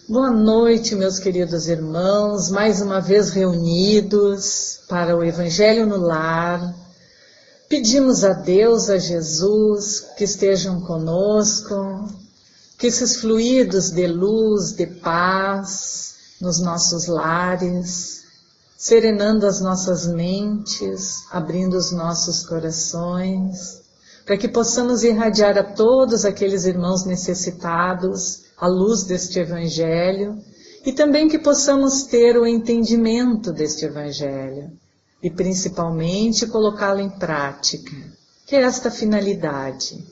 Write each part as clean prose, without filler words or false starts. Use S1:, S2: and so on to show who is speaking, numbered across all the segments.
S1: Boa noite, meus queridos irmãos, mais uma vez reunidos para o Evangelho no Lar. Pedimos a Deus, a Jesus, que estejam conosco, que esses fluidos de luz, de paz nos nossos lares, serenando as nossas mentes, abrindo os nossos corações, para que possamos irradiar a todos aqueles irmãos necessitados a luz deste Evangelho e também que possamos ter o entendimento deste Evangelho e principalmente colocá-lo em prática, que é esta finalidade,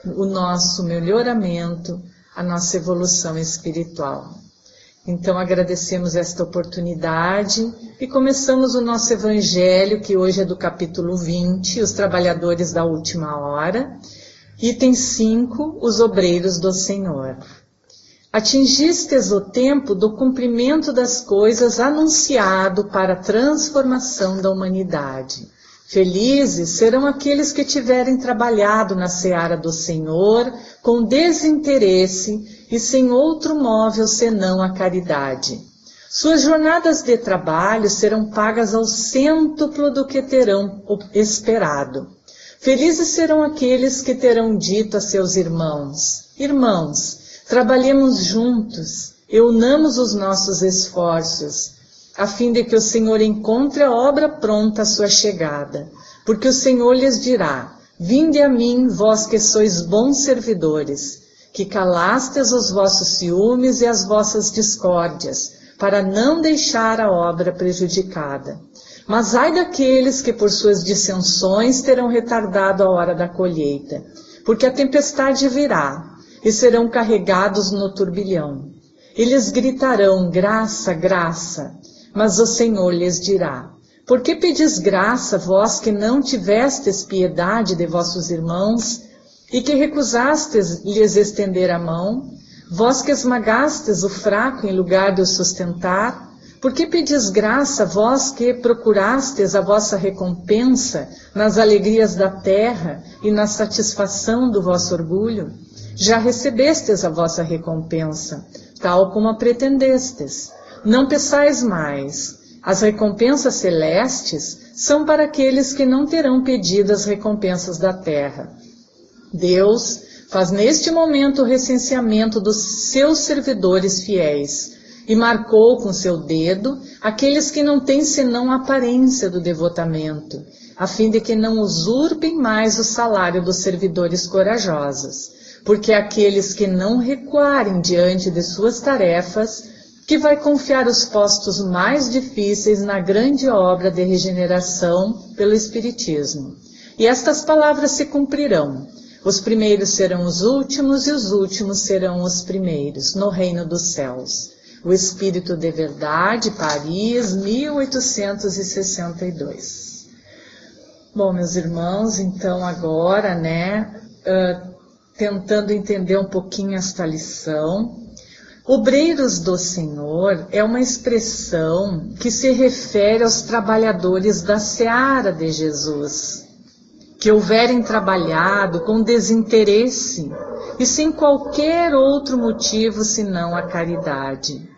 S1: o nosso melhoramento, a nossa evolução espiritual. Então agradecemos esta oportunidade e começamos o nosso Evangelho, que hoje é do capítulo 20, os trabalhadores da última hora, item 5, os obreiros do Senhor. Atingistes o tempo do cumprimento das coisas anunciado para a transformação da humanidade. Felizes serão aqueles que tiverem trabalhado na seara do Senhor com desinteresse e sem outro móvel senão a caridade. Suas jornadas de trabalho serão pagas ao cêntuplo do que terão esperado. Felizes serão aqueles que terão dito a seus irmãos: Irmãos, trabalhemos juntos e unamos os nossos esforços, a fim de que o Senhor encontre a obra pronta à sua chegada. Porque o Senhor lhes dirá: Vinde a mim, vós que sois bons servidores, que calastes os vossos ciúmes e as vossas discórdias, para não deixar a obra prejudicada. Mas ai daqueles que por suas dissensões terão retardado a hora da colheita, porque a tempestade virá, e serão carregados no turbilhão. Eles gritarão: graça, graça. Mas o Senhor lhes dirá: Por que pedis graça, vós que não tivestes piedade de vossos irmãos, e que recusastes lhes estender a mão? Vós que esmagastes o fraco em lugar de o sustentar? Por que pedis graça, vós que procurastes a vossa recompensa nas alegrias da terra e na satisfação do vosso orgulho? Já recebestes a vossa recompensa, tal como a pretendestes. Não peçais mais. As recompensas celestes são para aqueles que não terão pedido as recompensas da terra. Deus faz neste momento o recenseamento dos seus servidores fiéis e marcou com seu dedo aqueles que não têm senão a aparência do devotamento, a fim de que não usurpem mais o salário dos servidores corajosos. Porque aqueles que não recuarem diante de suas tarefas, que vai confiar os postos mais difíceis na grande obra de regeneração pelo Espiritismo. E estas palavras se cumprirão. Os primeiros serão os últimos e os últimos serão os primeiros, no reino dos céus. O Espírito de Verdade, Paris, 1862. Bom, meus irmãos, então agora, tentando entender um pouquinho esta lição. Obreiros do Senhor é uma expressão que se refere aos trabalhadores da seara de Jesus, que houverem trabalhado com desinteresse e sem qualquer outro motivo senão a caridade.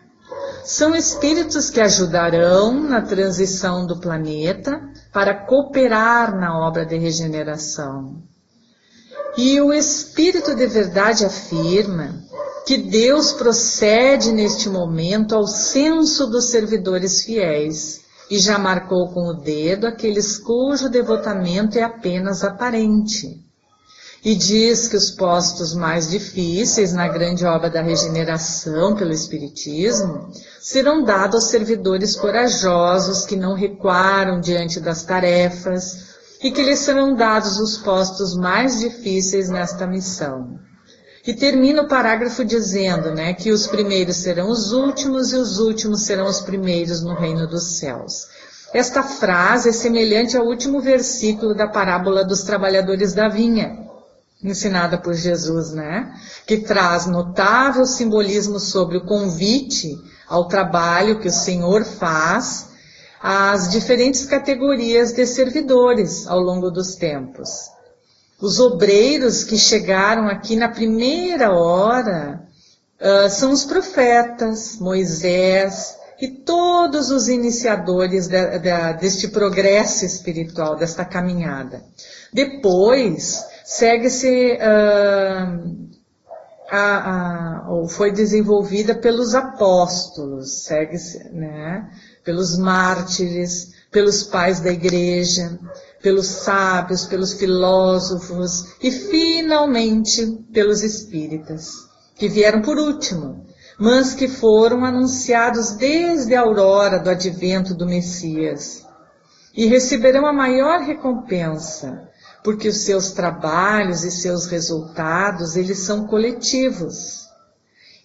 S1: São espíritos que ajudarão na transição do planeta para cooperar na obra de regeneração. E o Espírito de Verdade afirma que Deus procede neste momento ao censo dos servidores fiéis e já marcou com o dedo aqueles cujo devotamento é apenas aparente. E diz que os postos mais difíceis na grande obra da regeneração pelo Espiritismo serão dados aos servidores corajosos que não recuaram diante das tarefas, e que lhes serão dados os postos mais difíceis nesta missão. E termina o parágrafo dizendo, que os primeiros serão os últimos e os últimos serão os primeiros no reino dos céus. Esta frase é semelhante ao último versículo da parábola dos trabalhadores da vinha, ensinada por Jesus, que traz notável simbolismo sobre o convite ao trabalho que o Senhor faz às diferentes categorias de servidores ao longo dos tempos. Os obreiros que chegaram aqui na primeira hora são os profetas, Moisés e todos os iniciadores deste progresso espiritual, desta caminhada. Depois, segue-se, foi desenvolvida pelos apóstolos, segue-se, né, pelos mártires, pelos pais da igreja, pelos sábios, pelos filósofos e, finalmente, pelos espíritas, que vieram por último, mas que foram anunciados desde a aurora do advento do Messias e receberão a maior recompensa, porque os seus trabalhos e seus resultados, eles são coletivos.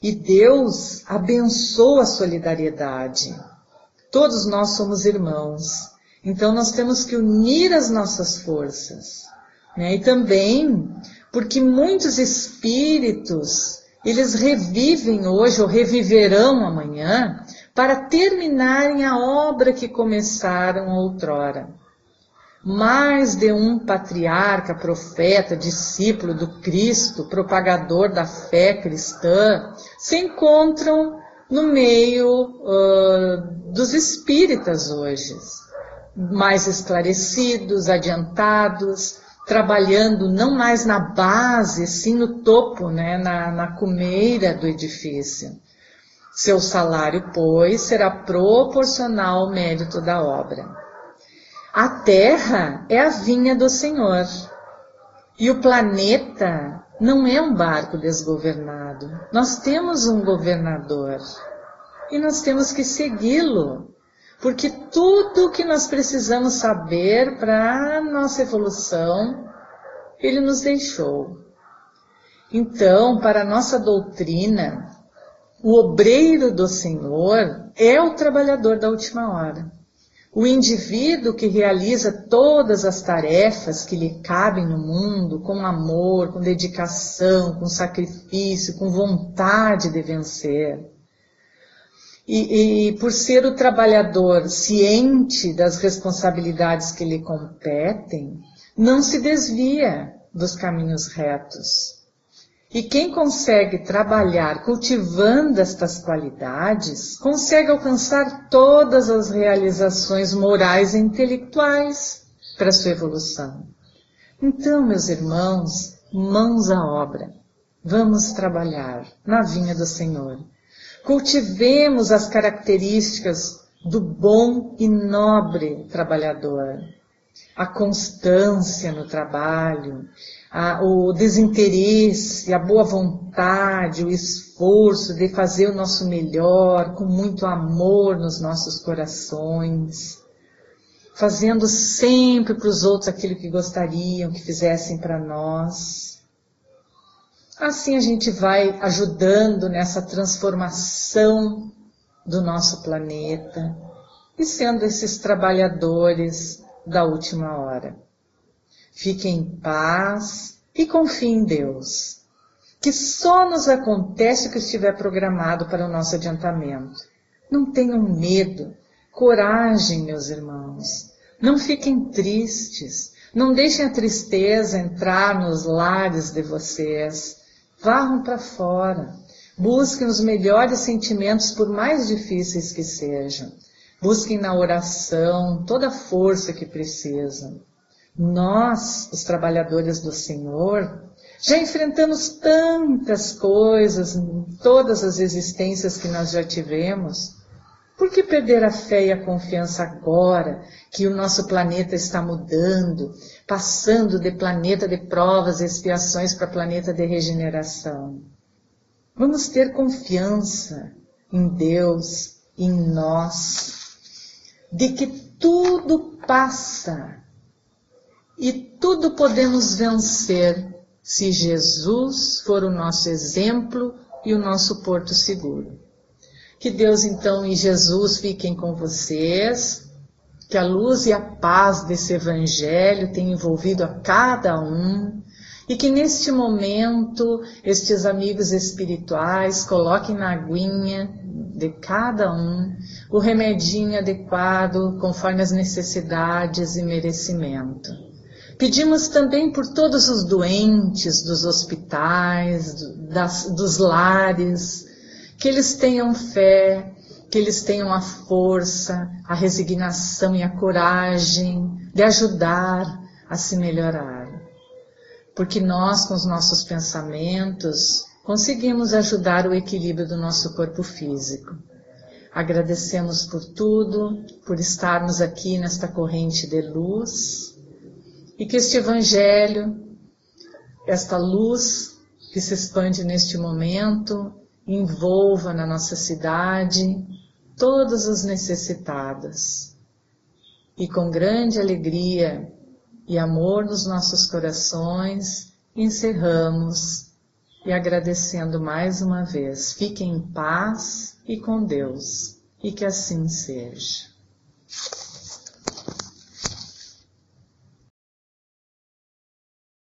S1: E Deus abençoa a solidariedade. Todos nós somos irmãos, então nós temos que unir as nossas forças, né? E também porque muitos espíritos, eles revivem hoje ou reviverão amanhã para terminarem a obra que começaram outrora. Mais de um patriarca, profeta, discípulo do Cristo, propagador da fé cristã, se encontram no meio dos espíritas hoje, mais esclarecidos, adiantados, trabalhando não mais na base, sim no topo, né, na cumeira do edifício. Seu salário, pois, será proporcional ao mérito da obra. A Terra é a vinha do Senhor, e o planeta não é um barco desgovernado. Nós temos um governador, e nós temos que segui-lo, porque tudo que nós precisamos saber para a nossa evolução, ele nos deixou. Então, para a nossa doutrina, o obreiro do Senhor é o trabalhador da última hora. O indivíduo que realiza todas as tarefas que lhe cabem no mundo, com amor, com dedicação, com sacrifício, com vontade de vencer. E por ser o trabalhador ciente das responsabilidades que lhe competem, não se desvia dos caminhos retos. E quem consegue trabalhar cultivando estas qualidades, consegue alcançar todas as realizações morais e intelectuais para sua evolução. Então, meus irmãos, mãos à obra. Vamos trabalhar na vinha do Senhor. Cultivemos as características do bom e nobre trabalhador. A constância no trabalho, o desinteresse, a boa vontade, o esforço de fazer o nosso melhor, com muito amor nos nossos corações, fazendo sempre para os outros aquilo que gostariam que fizessem para nós. Assim a gente vai ajudando nessa transformação do nosso planeta e sendo esses trabalhadores da última hora. Fiquem em paz e confiem em Deus, que só nos acontece o que estiver programado para o nosso adiantamento. Não tenham medo, coragem, meus irmãos. Não fiquem tristes, não deixem a tristeza entrar nos lares de vocês. Varram para fora, busquem os melhores sentimentos por mais difíceis que sejam. Busquem na oração toda a força que precisam. Nós, os trabalhadores do Senhor, já enfrentamos tantas coisas em todas as existências que nós já tivemos. Por que perder a fé e a confiança agora que o nosso planeta está mudando, passando de planeta de provas e expiações para planeta de regeneração? Vamos ter confiança em Deus, em nós, de que tudo passa. E tudo podemos vencer se Jesus for o nosso exemplo e o nosso porto seguro. Que Deus então e Jesus fiquem com vocês, que a luz e a paz desse Evangelho tenham envolvido a cada um, e que neste momento estes amigos espirituais coloquem na aguinha de cada um o remedinho adequado conforme as necessidades e merecimento. Pedimos também por todos os doentes dos hospitais, dos lares, que eles tenham fé, que eles tenham a força, a resignação e a coragem de ajudar a se melhorar. Porque nós, com os nossos pensamentos, conseguimos ajudar o equilíbrio do nosso corpo físico. Agradecemos por tudo, por estarmos aqui nesta corrente de luz, e que este Evangelho, esta luz que se expande neste momento, envolva na nossa cidade todos os necessitados. E com grande alegria e amor nos nossos corações, encerramos e agradecendo mais uma vez. Fiquem em paz e com Deus, e que assim seja.